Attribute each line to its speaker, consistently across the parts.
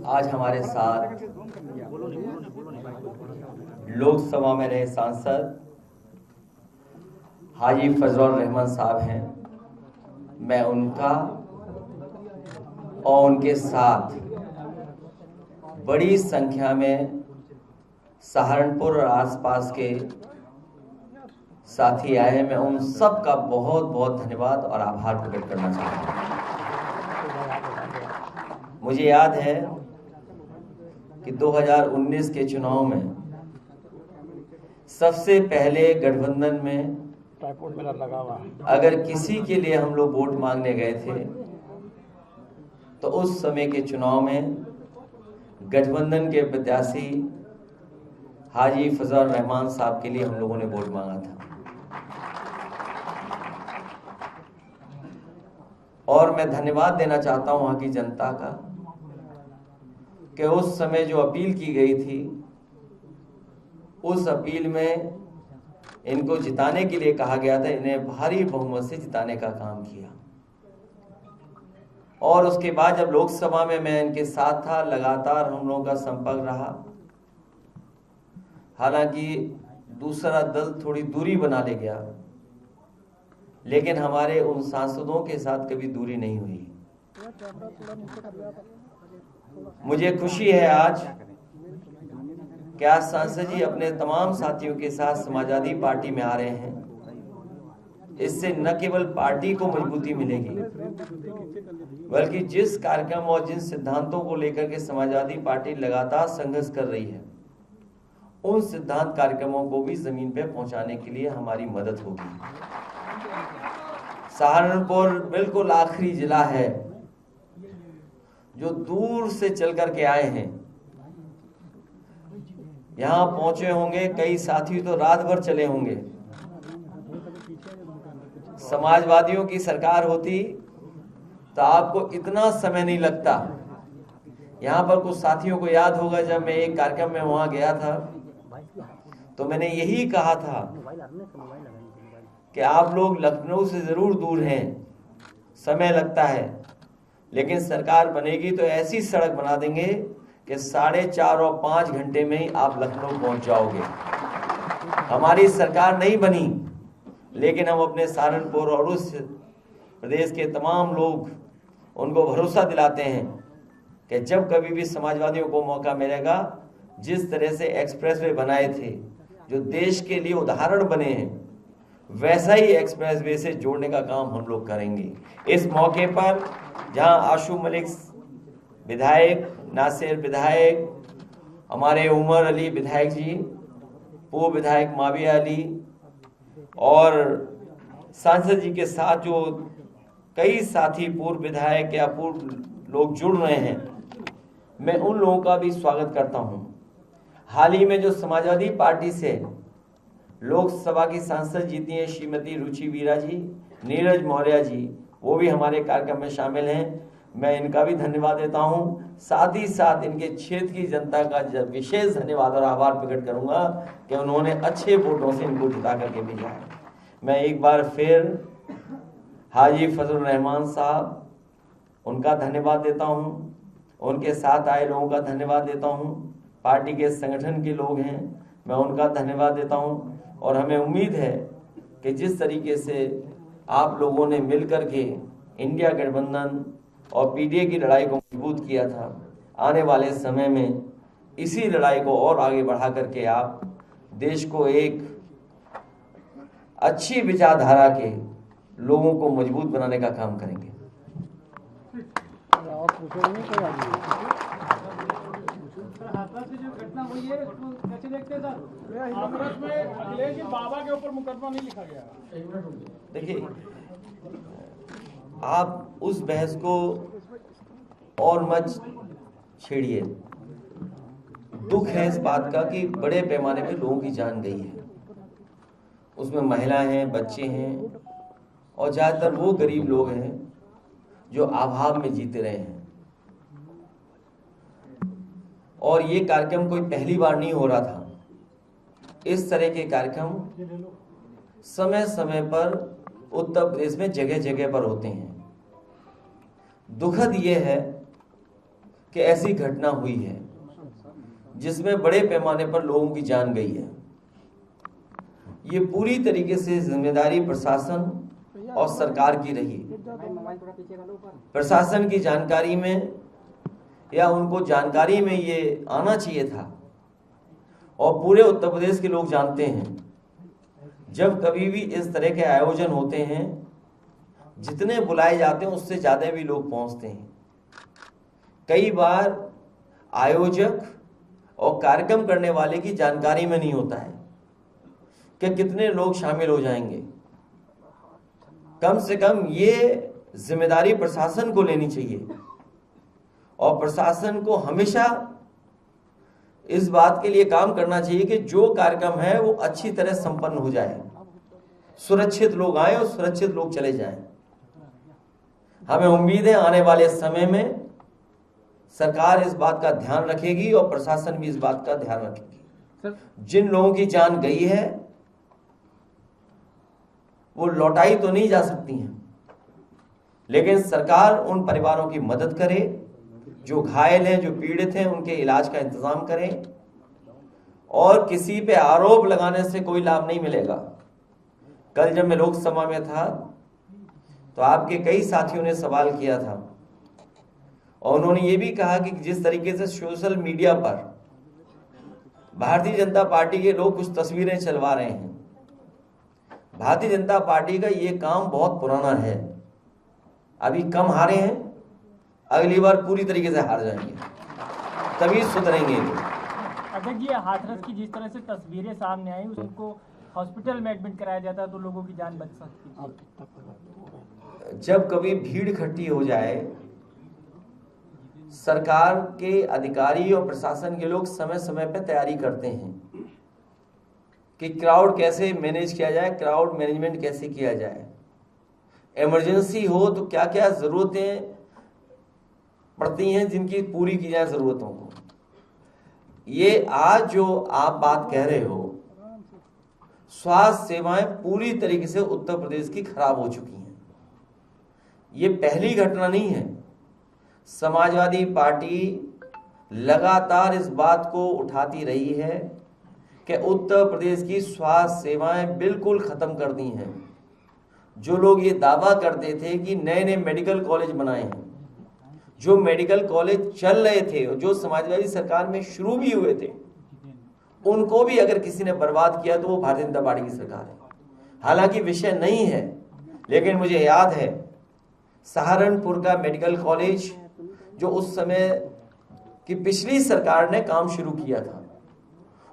Speaker 1: आज हमारे साथ लोकसभा में रहे सांसद हाजी फजलुर रहमान साहब हैं। मैं उनका और उनके साथ बड़ी संख्या में सहारनपुर और आसपास के साथी आए हैं। मैं उन सब का बहुत बहुत धन्यवाद और आभार प्रकट करना चाहता हूँ। मुझे याद है कि 2019 के चुनाव में सबसे पहले गठबंधन में अगर किसी के लिए हम लोग वोट मांगने गए थे तो उस समय के चुनाव में गठबंधन के प्रत्याशी हाजी फजलुर रहमान साहब के लिए हम लोगों ने वोट मांगा था। और मैं धन्यवाद देना चाहता हूं वहां की जनता का कि उस समय जो अपील की गई थी उस अपील में इनको जिताने के लिए कहा गया था। इन्हें भारी बहुमत से जिताने का काम किया और उसके बाद जब लोकसभा में मैं इनके साथ था, लगातार हम लोगों का संपर्क रहा। हालांकि दूसरा दल थोड़ी दूरी बना ले गया, लेकिन हमारे उन सांसदों के साथ कभी दूरी नहीं हुई। मुझे खुशी है आज कि आज सांसद जी अपने तमाम साथियों के साथ समाजवादी पार्टी में आ रहे हैं। इससे न केवल पार्टी को मजबूती मिलेगी, बल्कि जिस कार्यक्रम और जिन सिद्धांतों को लेकर के समाजवादी पार्टी लगातार संघर्ष कर रही है, उन सिद्धांत कार्यक्रमों को भी जमीन पे पहुंचाने के लिए हमारी मदद होगी। सहारनपुर बिल्कुल आखिरी जिला है जो दूर से चल करके आए हैं। यहां पहुंचे होंगे कई साथी तो रात भर चले होंगे। समाजवादियों की सरकार होती तो आपको इतना समय नहीं लगता। यहां पर कुछ साथियों को याद होगा, जब मैं एक कार्यक्रम में वहां गया था तो मैंने यही कहा था कि आप लोग लखनऊ से जरूर दूर हैं, समय लगता है, लेकिन सरकार बनेगी तो ऐसी सड़क बना देंगे कि 4.5 और 5 घंटे में ही आप लखनऊ पहुंच जाओगे। हमारी सरकार नहीं बनी, लेकिन हम अपने सहारनपुर और उस प्रदेश के तमाम लोग उनको भरोसा दिलाते हैं कि जब कभी भी समाजवादियों को मौका मिलेगा, जिस तरह से एक्सप्रेसवे बनाए थे जो देश के लिए उदाहरण बने हैं, वैसा ही एक्सप्रेसवे से जोड़ने का काम हम लोग करेंगे। इस मौके पर जहां आशू मलिक विधायक, नासिर विधायक, हमारे उमर अली विधायक जी, पूर्व विधायक माविया अली और सांसद जी के साथ जो कई साथी पूर्व विधायक या पूर्व लोग जुड़ रहे हैं, मैं उन लोगों का भी स्वागत करता हूं। हाल ही में जो समाजवादी पार्टी से लोकसभा की सांसद जीती हैं श्रीमती रुचि वीरा जी, नीरज मौर्य जी, वो भी हमारे कार्यक्रम में शामिल हैं। मैं इनका भी धन्यवाद देता हूं। साथ ही साथ इनके क्षेत्र की जनता का विशेष धन्यवाद और आभार प्रकट करूंगा कि उन्होंने अच्छे वोटों से इनको जिता करके भेजा है। मैं एक बार फिर हाजी फजलुर रहमान साहब, उनका धन्यवाद देता हूं, उनके साथ आए लोगों का धन्यवाद देता हूं, पार्टी के संगठन के लोग हैं, मैं उनका धन्यवाद देता हूं। और हमें उम्मीद है कि जिस तरीके से आप लोगों ने मिलकर के इंडिया गठबंधन और पीडीए की लड़ाई को मजबूत किया था, आने वाले समय में इसी लड़ाई को और आगे बढ़ा करके आप देश को एक अच्छी विचारधारा के लोगों को मजबूत बनाने का काम करेंगे।
Speaker 2: बाबा के ऊपर मुकदमा नहीं लिखा गया।
Speaker 1: देखिए, आप उस बहस को और मत छेड़िए। दुख है इस बात का कि बड़े पैमाने पे लोगों की जान गई है। उसमें महिलाएं हैं, बच्चे हैं और ज्यादातर वो गरीब लोग हैं जो अभाव में जीते रहे हैं। और ये कार्यक्रम कोई पहली बार नहीं हो रहा था। इस तरह के कार्यक्रम समय समय पर उत्तर प्रदेश में जगह जगह पर होते हैं। दुखद ये है कि ऐसी घटना हुई है जिसमें बड़े पैमाने पर लोगों की जान गई है। ये पूरी तरीके से जिम्मेदारी प्रशासन और सरकार की रही। प्रशासन की जानकारी में या उनको जानकारी में ये आना चाहिए था, और पूरे उत्तर प्रदेश के लोग जानते हैं जब कभी भी इस तरह के आयोजन होते हैं, जितने बुलाए जाते हैं उससे ज़्यादा भी लोग पहुंचते हैं। कई बार आयोजक और कार्यक्रम करने वाले की जानकारी में नहीं होता है कि कितने लोग शामिल हो जाएंगे। कम से कम ये जिम्मेदारी प्रशासन को लेनी चाहिए, और प्रशासन को हमेशा इस बात के लिए काम करना चाहिए कि जो कार्यक्रम है वो अच्छी तरह संपन्न हो जाए, सुरक्षित लोग आए और सुरक्षित लोग चले जाएं। हमें उम्मीद है आने वाले समय में सरकार इस बात का ध्यान रखेगी और प्रशासन भी इस बात का ध्यान रखेगी। जिन लोगों की जान गई है वो लौटाई तो नहीं जा सकती हैं, लेकिन सरकार उन परिवारों की मदद करे जो घायल हैं, जो पीड़ित हैं, उनके इलाज का इंतजाम करें। और किसी पे आरोप लगाने से कोई लाभ नहीं मिलेगा। कल जब मैं लोकसभा में था तो आपके कई साथियों ने सवाल किया था, और उन्होंने ये भी कहा कि जिस तरीके से सोशल मीडिया पर भारतीय जनता पार्टी के लोग कुछ तस्वीरें चलवा रहे हैं, भारतीय जनता पार्टी का ये काम बहुत पुराना है। अभी कम हारे हैं, अगली बार पूरी तरीके से हार जाएंगे, तभी सुधरेंगे।
Speaker 2: अध्यक्ष जी, हाथरस की जिस तरह से तस्वीरें सामने आई, उसको हॉस्पिटल में एडमिट कराया जाता तो लोगों की जान बच सकती है।
Speaker 1: जब कभी भीड़ इकट्ठी हो जाए, सरकार के अधिकारी और प्रशासन के लोग समय समय पर तैयारी करते हैं कि क्राउड कैसे मैनेज किया जाए, क्राउड मैनेजमेंट कैसे किया जाए। इमरजेंसी हो तो क्या क्या जरूरतें पड़ती हैं जिनकी पूरी की जाए जरूरतों को। ये आज जो आप बात कह रहे हो, स्वास्थ्य सेवाएं पूरी तरीके से उत्तर प्रदेश की खराब हो चुकी हैं। ये पहली घटना नहीं है। समाजवादी पार्टी लगातार इस बात को उठाती रही है कि उत्तर प्रदेश की स्वास्थ्य सेवाएं बिल्कुल खत्म कर दी हैं। जो लोग ये दावा करते थे कि नए नए मेडिकल कॉलेज बनाए हैं, जो मेडिकल कॉलेज चल रहे थे और जो समाजवादी सरकार में शुरू भी हुए थे, उनको भी अगर किसी ने बर्बाद किया तो वो भारतीय जनता पार्टी की सरकार है। हालांकि विषय नहीं है, लेकिन मुझे याद है सहारनपुर का मेडिकल कॉलेज जो उस समय की पिछली सरकार ने काम शुरू किया था,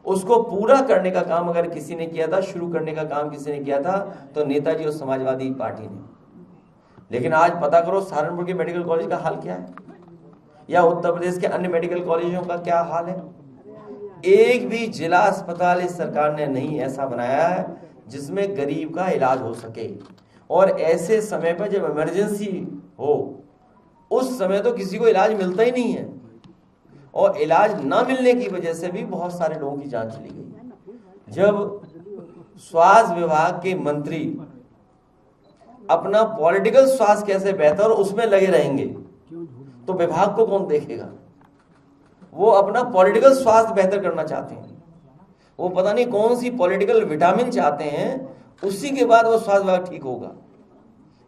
Speaker 1: उसको पूरा करने का काम अगर किसी ने किया था, शुरू करने का काम किसी ने किया था, तो नेताजी और समाजवादी पार्टी ने। लेकिन आज पता करो सहारनपुर के मेडिकल कॉलेज का हाल क्या है, या उत्तर प्रदेश के अन्य मेडिकल कॉलेजों का क्या हाल है। एक भी जिला अस्पताल इस सरकार ने नहीं ऐसा बनाया है जिसमें गरीब का इलाज हो सके। और ऐसे समय पर जब इमरजेंसी हो, उस समय तो किसी को इलाज मिलता ही नहीं है, और इलाज ना मिलने की वजह से भी बहुत सारे लोगों की जान चली गई। जब स्वास्थ्य विभाग के मंत्री अपना पॉलिटिकल स्वास्थ्य कैसे बेहतर उसमें लगे रहेंगे तो विभाग को कौन देखेगा। वो अपना पॉलिटिकल स्वास्थ्य बेहतर करना चाहते हैं, वो पता नहीं कौन सी पॉलिटिकल विटामिन चाहते हैं, उसी के बाद वो स्वास्थ्य विभाग ठीक होगा।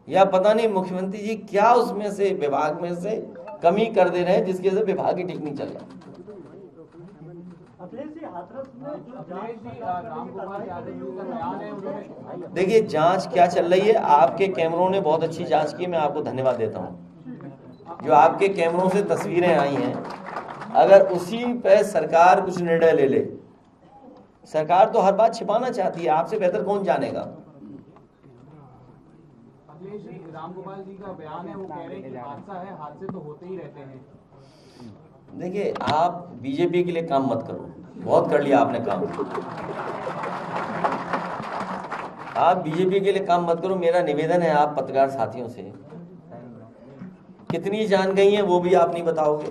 Speaker 1: या पता नहीं मुख्यमंत्री जी क्या उसमें से विभाग में से कमी कर दे रहे हैं जिसकी वजह से विभाग ही ठीक नहीं चल रहा। देखिए जांच क्या चल रही है, आपके कैमरों ने बहुत अच्छी जांच की, मैं आपको धन्यवाद देता हूं। जो आपके कैमरों से तस्वीरें आई हैं, अगर उसी पे सरकार कुछ निर्णय ले ले, सरकार तो हर बात छिपाना चाहती है, आपसे बेहतर कौन जानेगा।
Speaker 3: रामगोपाल जी का बयान है, वो कह रहे हैं कि हादसा है, हादसे तो होते ही रहते हैं।
Speaker 1: देखिए आप बीजेपी के लिए काम मत करो, बहुत कर लिया आपने काम। आप बीजेपी के लिए काम मत करो। मेरा निवेदन है आप पत्रकार साथियों से, कितनी जान गई है वो भी आप नहीं बताओगे,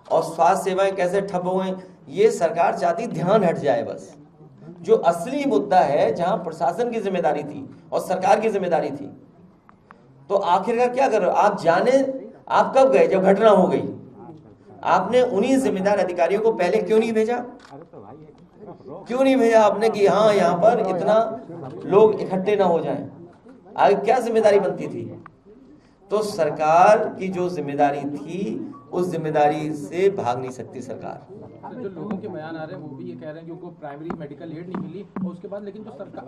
Speaker 1: और स्वास्थ्य सेवाएं कैसे ठप हो गई, ये सरकार चाहती ध्यान हट जाए। बस जो असली मुद्दा है, जहां प्रशासन की जिम्मेदारी थी और सरकार की जिम्मेदारी थी, तो आखिरकार क्या कर रहे हो आप। जाने आप कब गए, जब घटना हो गई, आपने उन्हीं जिम्मेदार अधिकारियों को पहले क्यों नहीं भेजा? क्यों नहीं भेजा आपने कि हाँ यहाँ पर इतना लोग इकट्ठे ना हो जाएं? आगे क्या जिम्मेदारी बनती थी? तो सरकार की जो जिम्मेदारी थी उस जिम्मेदारी से भाग नहीं सकती सरकार।
Speaker 3: जो लोगों के बयान आ रहे हैं वो भी ये कह रहे हैं कि उनको प्राइमरी मेडिकल एड नहीं मिली और उसके बाद लेकिन जो सरकार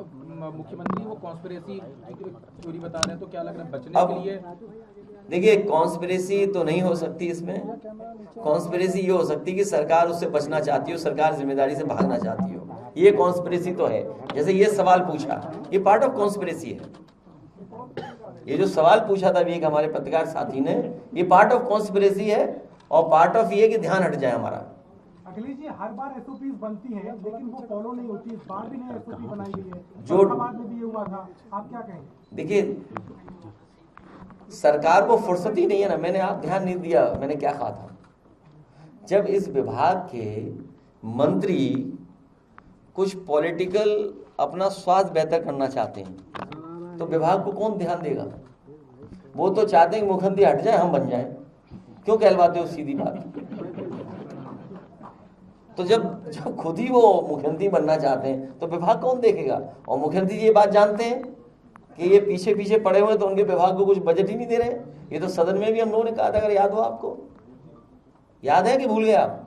Speaker 3: मुख्यमंत्री वो कॉन्स्पिरेसी थ्योरी बता रहे हैं, तो क्या लग रहा है बचने के लिए?
Speaker 1: देखिए, कॉन्स्पिरेसी तो नहीं हो सकती इसमें। कॉन्स्पिरेसी ये हो सकती है कि सरकार उससे बचना चाहती हो, सरकार जिम्मेदारी से भागना चाहती हो, ये कॉन्स्पिरेसी तो है। जैसे ये सवाल पूछा, ये पार्ट ऑफ कॉन्स्पिरेसी है। ये जो सवाल पूछा था एक हमारे पत्रकार साथी ने, ये पार्ट ऑफ कॉन्स्पिरेसी है और पार्ट ऑफ ये कि ध्यान हट जाए हमारा।
Speaker 4: अखिलेश जी, हर बार एसओपी बनती है लेकिन वो फॉलो नहीं होती। इस बार भी नई एसओपी बनाई गई है,
Speaker 1: जो
Speaker 4: बाद में भी ये हुआ था, आप क्या कहेंगे?
Speaker 1: देखिए, सरकार को फुर्सत ही नहीं है ना। मैंने आप ध्यान नहीं दिया मैंने क्या कहा था। जब इस विभाग के मंत्री कुछ पॉलिटिकल अपना स्वास्थ्य बेहतर करना चाहते हैं तो विभाग को कौन ध्यान देगा? वो तो चाहते हैं कि मुख्यमंत्री हट जाए, हम बन जाए। क्यों कहलवाते हो? सीधी बात। तो जब खुद ही वो मुख्यमंत्री बनना चाहते हैं तो विभाग कौन देखेगा? और मुख्यमंत्री ये बात जानते हैं कि ये पीछे पीछे पड़े हुए, तो उनके विभाग को कुछ बजट ही नहीं दे रहे। ये तो सदन में भी हम लोगों ने कहा था, अगर याद हो आपको। याद है कि भूल गए आप?